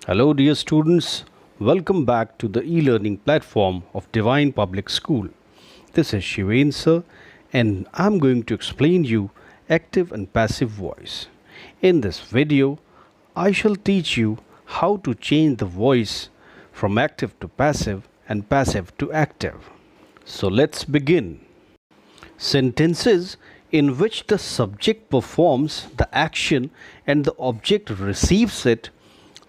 Hello, dear students. Welcome back to the e-learning platform of Divine Public School. This is Shivain sir, and I'm going to explain you active and passive voice. In this video, I shall teach you how to change the voice from active to passive and passive to active. So let's begin. Sentences in which the subject performs the action and the object receives it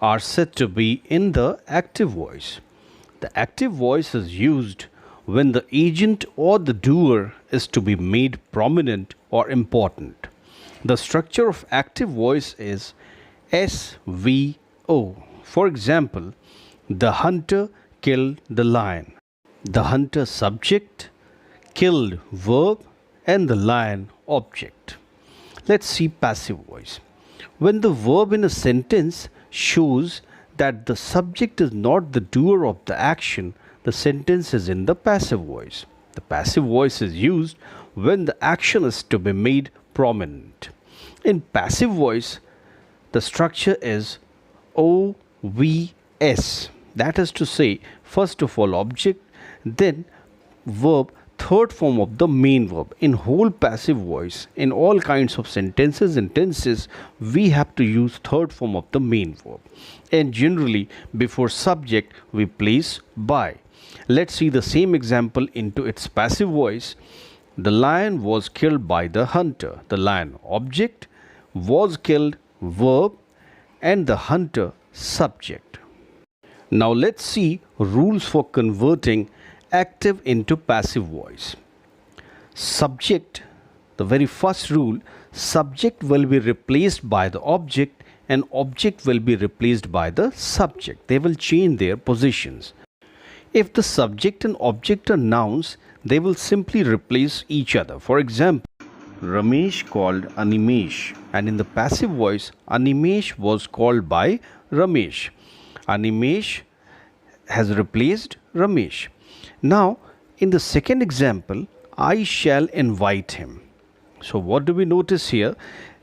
are said to be in the active voice. The active voice is used when the agent or the doer is to be made prominent or important. The structure of active voice is SVO. For example, the hunter killed the lion. The hunter subject, killed verb, and the lion object. Let's see passive voice. When the verb in a sentence shows that the subject is not the doer of the action, the sentence is in the passive voice. The passive voice is used when the action is to be made prominent. In passive voice, the structure is OVS. That is to say, first of all object, then verb, third form of the main verb. In whole passive voice, in all kinds of sentences and tenses, we have to use third form of the main verb. And generally, before subject, we place by. Let's see the same example into its passive voice. The lion was killed by the hunter. The lion object, was killed verb, and the hunter subject. Now let's see rules for converting active into passive voice. Subject, the very first rule, subject will be replaced by the object and object will be replaced by the subject. They will change their positions. If the subject and object are nouns, they will simply replace each other. For example, Ramesh called Animesh, and in the passive voice, Animesh was called by Ramesh. Animesh has replaced Ramesh. Now, in the second example, I shall invite him. So, what do we notice here?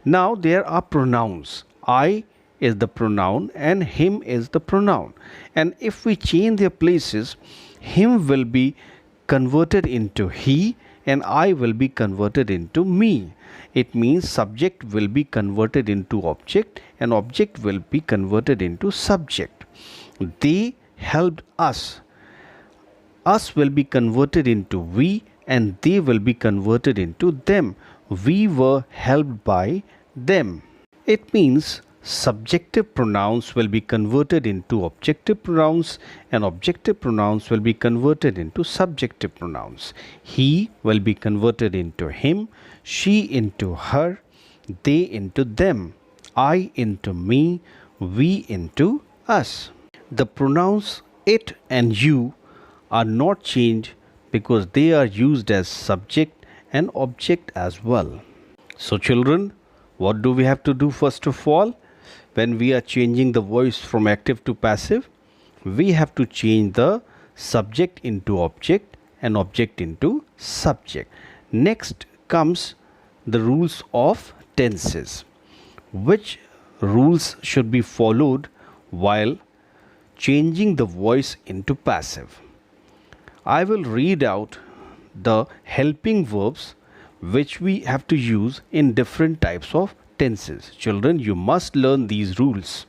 Now, there are pronouns. I is the pronoun and him is the pronoun. And if we change their places, him will be converted into he and I will be converted into me. It means subject will be converted into object and object will be converted into subject. They helped us. Us will be converted into we and they will be converted into them. We were helped by them. It means subjective pronouns will be converted into objective pronouns and objective pronouns will be converted into subjective pronouns. He will be converted into him, she into her, they into them, I into me, we into us. The pronouns it and you are not changed because they are used as subject and object as well. So children, what do we have to do first of all? When we are changing the voice from active to passive, we have to change the subject into object and object into subject. Next comes the rules of tenses. Which rules should be followed while changing the voice into passive? I will read out the helping verbs which we have to use in different types of tenses. Children, you must learn these rules.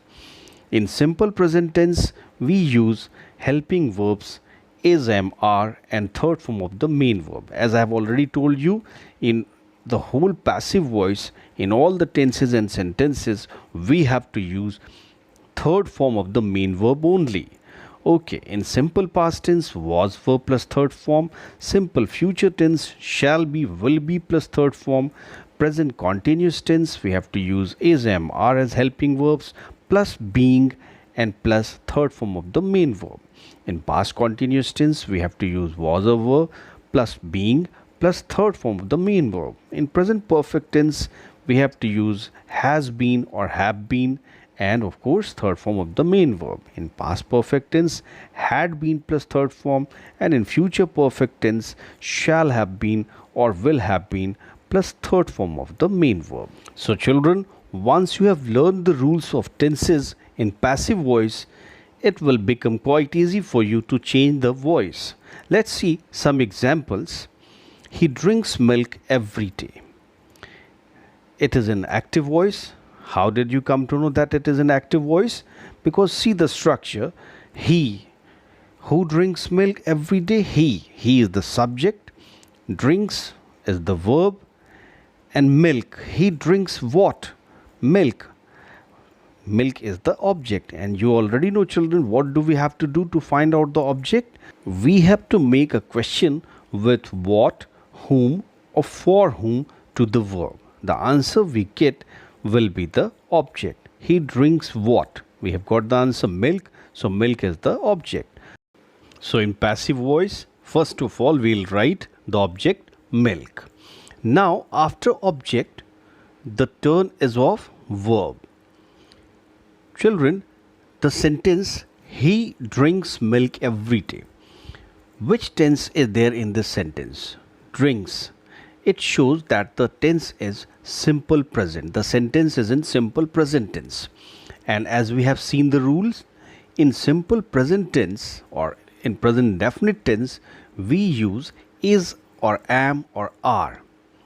In simple present tense, we use helping verbs is, am, are and third form of the main verb. As I have already told you, in the whole passive voice, in all the tenses and sentences, we have to use third form of the main verb only. Okay, in simple past tense, was verb plus third form. Simple future tense, shall be, will be plus third form. Present continuous tense, we have to use is, am, are as helping verbs plus being and plus third form of the main verb. In past continuous tense, we have to use was a verb plus being plus third form of the main verb. In present perfect tense, we have to use has been or have been and of course third form of the main verb. In past perfect tense, had been plus third form, and in future perfect tense, shall have been or will have been plus third form of the main verb. So children, once you have learned the rules of tenses In passive voice, it will become quite easy for you to change the voice. Let's see some examples. He drinks milk every day. It is an active voice. How did you come to know that it is an active voice? Because see the structure. He who drinks milk every day, he is the subject, drinks is the verb, and milk, he drinks what? Milk. Milk is the object, and you already know, children, what do we have to do to find out the object? We have to make a question with what, whom, or for whom to the verb. The answer we get will be the object. He drinks what? We have got the answer milk, so milk is the object. So in passive voice, first of all, we'll write the object milk. Now after object, the turn is of verb. Children, the sentence he drinks milk every day. Which tense is there in this sentence? Drinks. It shows that the tense is simple present. The sentence is in simple present tense. And as we have seen the rules, in simple present tense or in present indefinite tense, we use is or am or are.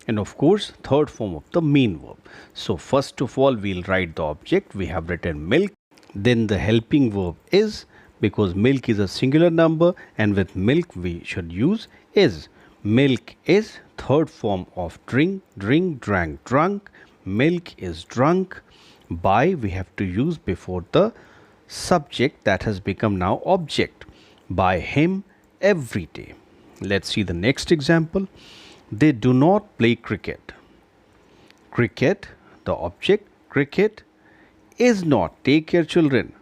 And of course, third form of the main verb. So first of all, we'll write the object. We have written milk. Then the helping verb is, because milk is a singular number, and with milk we should use is. Milk is third form of drink. Drink, drank, drunk. Milk is drunk. By we have to use before the subject that has become now object. By him every day. Let's see the next example. They do not play cricket. Cricket, the object, cricket is not. Take care, children.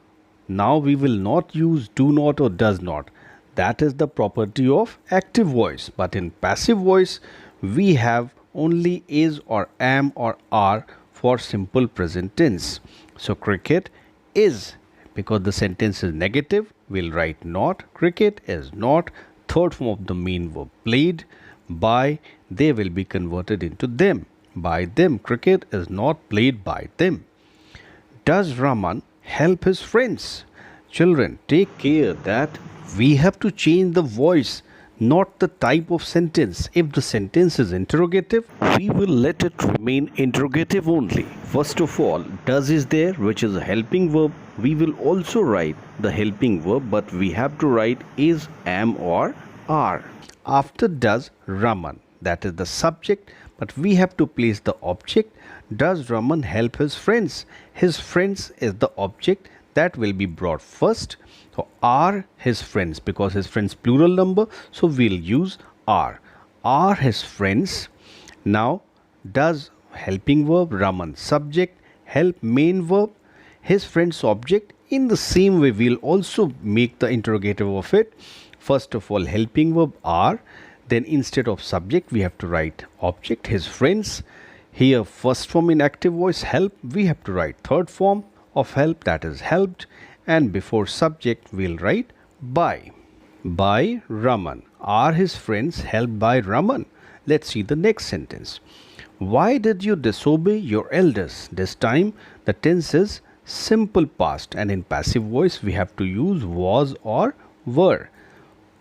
Now we will not use do not or does not. That is the property of active voice. But in passive voice, we have only is or am or are for simple present tense. So cricket is, because the sentence is negative, we'll write not. Cricket is not. Third form of the main verb played. By, they will be converted into them. By them. Cricket is not played by them. Does Raman help his friends? Children, take care that we have to change the voice, not the type of sentence. If the sentence is interrogative, we will let it remain interrogative only. First of all, does is there, which is a helping verb. We will also write the helping verb, but we have to write is, am or are. After does, Raman, that is the subject, but we have to place the object. Does Raman help his friends? His friends is the object that will be brought first. So are his friends, because his friends plural number, so we'll use are. Are his friends. Now does helping verb, Raman subject, help main verb, his friends object. In the same way, we'll also make the interrogative of it. First of all, helping verb are, then instead of subject we have to write object, his friends. Here first form in active voice help, we have to write third form of help, that is helped, and before subject we'll write by. By Raman. Are his friends helped by Raman? Let's see the next sentence. Why did you disobey your elders? This time the tense is simple past, and in passive voice we have to use was or were.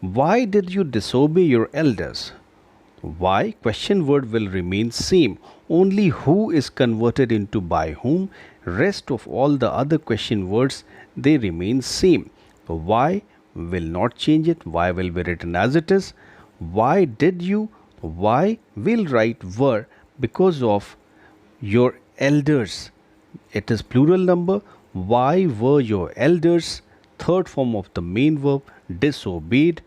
Why did you disobey your elders? Why question word will remain same. Only who is converted into by whom. Rest of all the other question words, they remain same. Why will not change it. Why will be written as it is. Why did you? Why will write were, because of your elders. It is plural number. Why were your elders? Third form of the main verb disobeyed.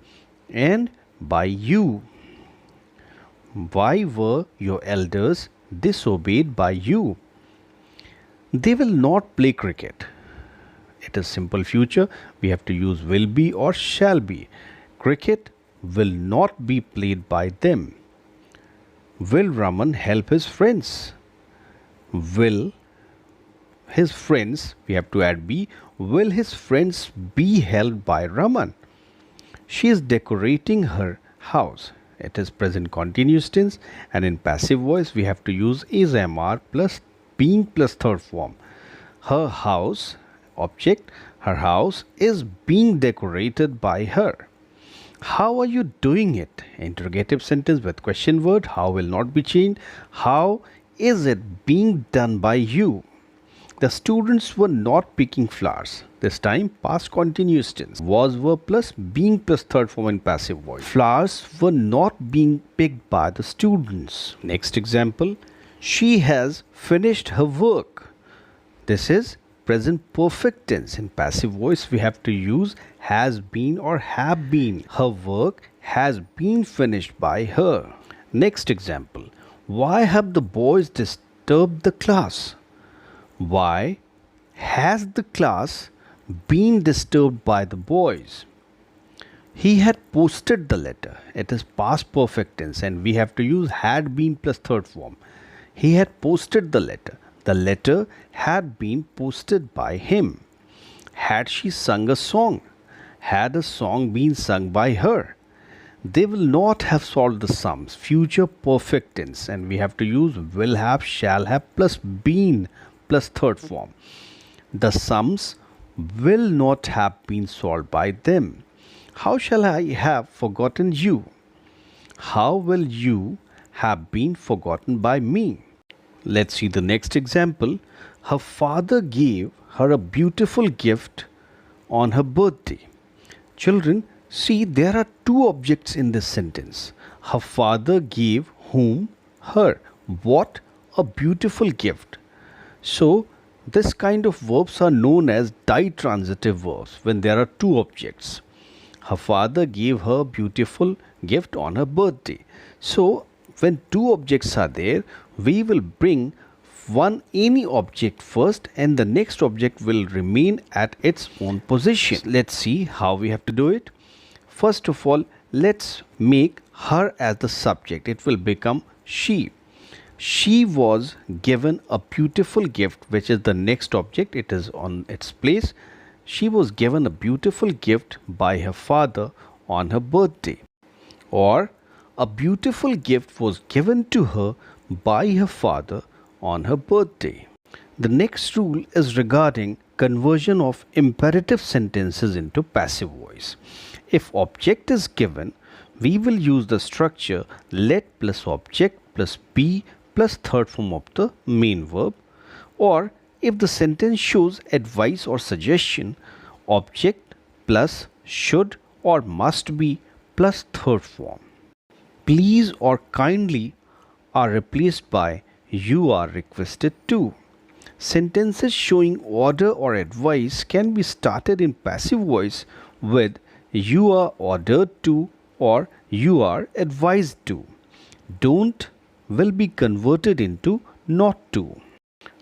And by you. Why were your elders disobeyed by you? They will not play cricket. It is simple future. We have to use will be or shall be. Cricket will not be played by them. Will Raman help his friends? Will his friends, we have to add be, will his friends be helped by Raman? She is decorating her house. It is present continuous tense, and in passive voice we have to use is, am, are plus being plus third form. Her house Object, her house is being decorated by her. How are you doing it? Interrogative sentence with question word. How will not be changed. How is it being done by you? The students were not picking flowers. This time, past continuous tense. Was verb plus being plus third form in passive voice. Flowers were not being picked by the students. Next example. She has finished her work. This is present perfect tense. In passive voice, we have to use has been or have been. Her work has been finished by her. Next example. Why have the boys disturbed the class? Why has the class been disturbed by the boys? He had posted the letter. It is past perfect tense and we have to use had been plus third form. He had posted the letter. The letter had been posted by him. Had she sung a song? Had a song been sung by her? They will not have solved the sums. Future perfect tense and we have to use will have, shall have plus been plus third form. The sums will not have been solved by them. How shall I have forgotten you? How will you have been forgotten by me? Let's see the next example. Her father gave her a beautiful gift on her birthday. Children, see there are two objects in this sentence. Her father gave whom? Her. What? A beautiful gift. So, this kind of verbs are known as ditransitive verbs when there are two objects. Her father gave her a beautiful gift on her birthday. So, when two objects are there, we will bring any object first and the next object will remain at its own position. Let's see how we have to do it. First of all, let's make her as the subject. It will become she. She was given a beautiful gift, which is the next object. It is on its place. She was given a beautiful gift by her father on her birthday. Or a beautiful gift was given to her by her father on her birthday. The next rule is regarding conversion of imperative sentences into passive voice. If object is given, we will use the structure let plus object plus be plus third form of the main verb. Or if the sentence shows advice or suggestion, object plus should or must be plus third form. Please or kindly are replaced by you are requested to. Sentences showing order or advice can be started in passive voice with you are ordered to or you are advised to. Don't will be converted into not to.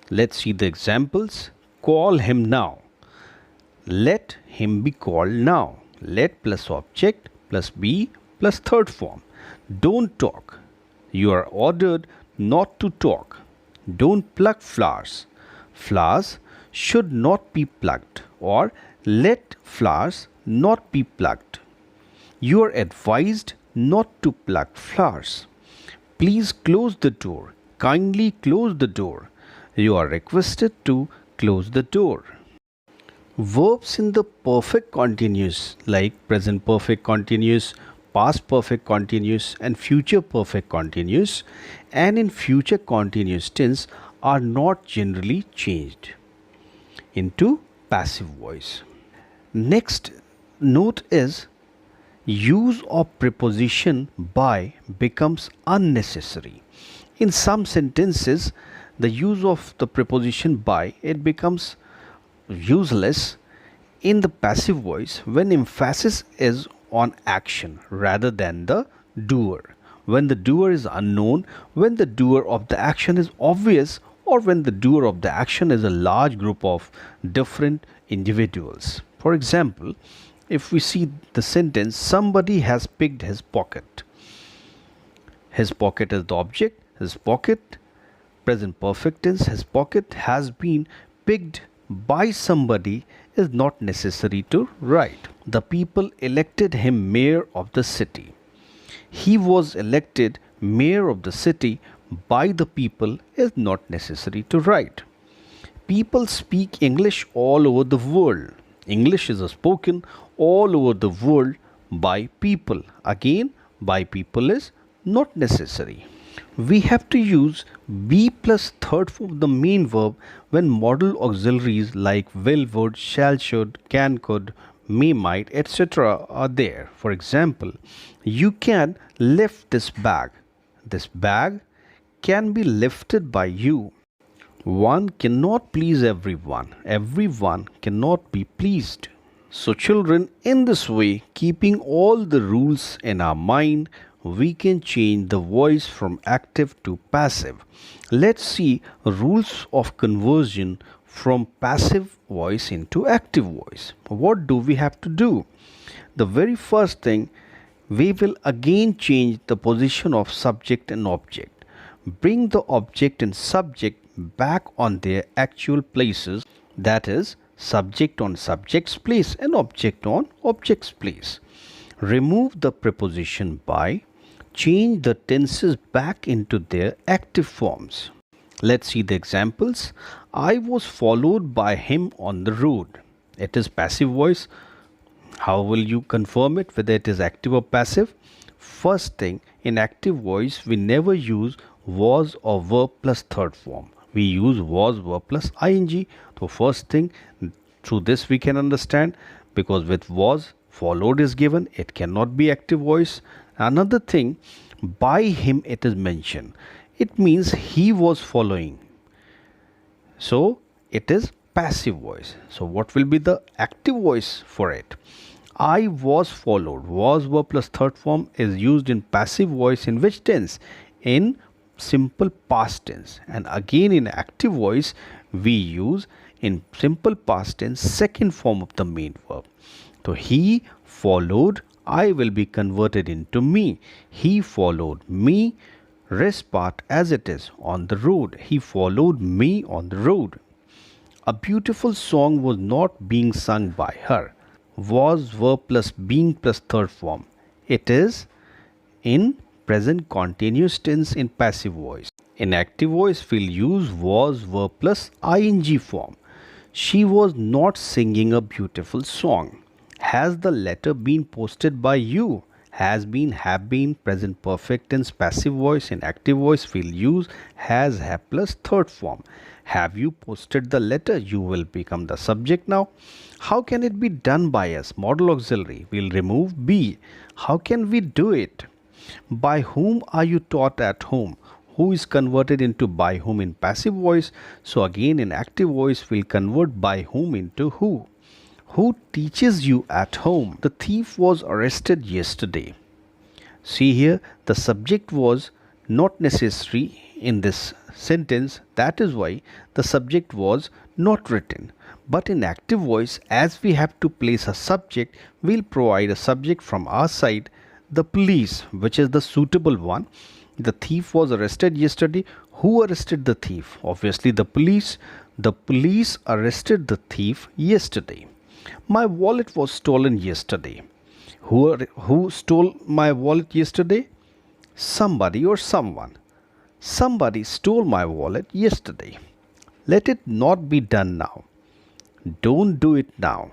Let's see the examples. Call him now. Let him be called now. Let plus object plus be plus third form. Don't talk. You are ordered not to talk. Don't pluck flowers. Flowers should not be plucked or let flowers not be plucked. You are advised not to pluck flowers. Please close the door. Kindly close the door. You are requested to close the door. Verbs in the perfect continuous like present perfect continuous, past perfect continuous and future perfect continuous and in future continuous tense are not generally changed into passive voice. Next note is use of preposition by becomes unnecessary. In some sentences, the use of the preposition by it becomes useless in the passive voice when emphasis is on action rather than the doer. When the doer is unknown, when the doer of the action is obvious, or when the doer of the action is a large group of different individuals. For example, if we see the sentence, somebody has picked his pocket. His pocket is the object. His pocket, present perfect tense, his pocket has been picked by somebody is not necessary to write. The people elected him mayor of the city. He was elected mayor of the city by the people is not necessary to write. People speak English all over the world. English is spoken all over the world by people. Again, by people is not necessary. We have to use be plus third form of the main verb when modal auxiliaries like will, would, shall, should, can, could, may, might, etc. are there. For example, you can lift this bag. This bag can be lifted by you. One cannot please everyone. Everyone cannot be pleased. So, children, in this way, keeping all the rules in our mind, we can change the voice from active to passive. Let's see rules of conversion from passive voice into active voice. What do we have to do? The very first thing, we will again change the position of subject and object. Bring the object and subject back on their actual places, that is, subject on subject's place and object on object's place. Remove the preposition by, change the tenses back into their active forms. Let's see the examples. I was followed by him on the road. It is passive voice. How will you confirm it whether it is active or passive? First thing, in active voice we never use was or verb plus third form. We use was, verb plus ing. So first thing, through this we can understand, because with was followed is given, it cannot be active voice. Another thing, by him it is mentioned. It means he was following. So it is passive voice. So what will be the active voice for it? I was followed. Was, verb plus third form is used in passive voice in which tense? In simple past tense. And again in active voice we use in simple past tense second form of the main verb. So he followed, I will be converted into me. He followed me, rest part as it is, on the road. He followed me on the road. A beautiful song was not being sung by her. Was, verb plus being plus third form. It is in present continuous tense in passive voice. In active voice we'll use was, verb plus ing form. She was not singing a beautiful song. Has the letter been posted by you? Has been, have been, present perfect tense passive voice. In active voice we'll use has, have plus third form. Have you posted the letter? You will become the subject now. How can it be done by us? Modal auxiliary. We'll remove be. How can we do it? By whom are you taught at home? Who is converted into by whom in passive voice. So again in active voice we'll convert by whom into who. Who teaches you at home? The thief was arrested yesterday. See here, the subject was not necessary in this sentence. That is why the subject was not written. But in active voice, as we have to place a subject, we'll provide a subject from our side, the police, which is the suitable one. The thief was arrested yesterday. Who arrested the thief? Obviously the police. The police arrested the thief yesterday. My wallet was stolen yesterday. Who stole my wallet yesterday? Somebody or someone. Somebody stole my wallet yesterday. Let it not be done now. Don't do it now.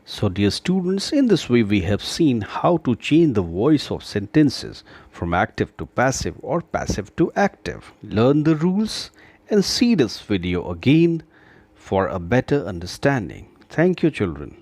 So dear students, in this way we have seen how to change the voice of sentences from active to passive or passive to active. Learn the rules and see this video again for a better understanding. Thank you, children.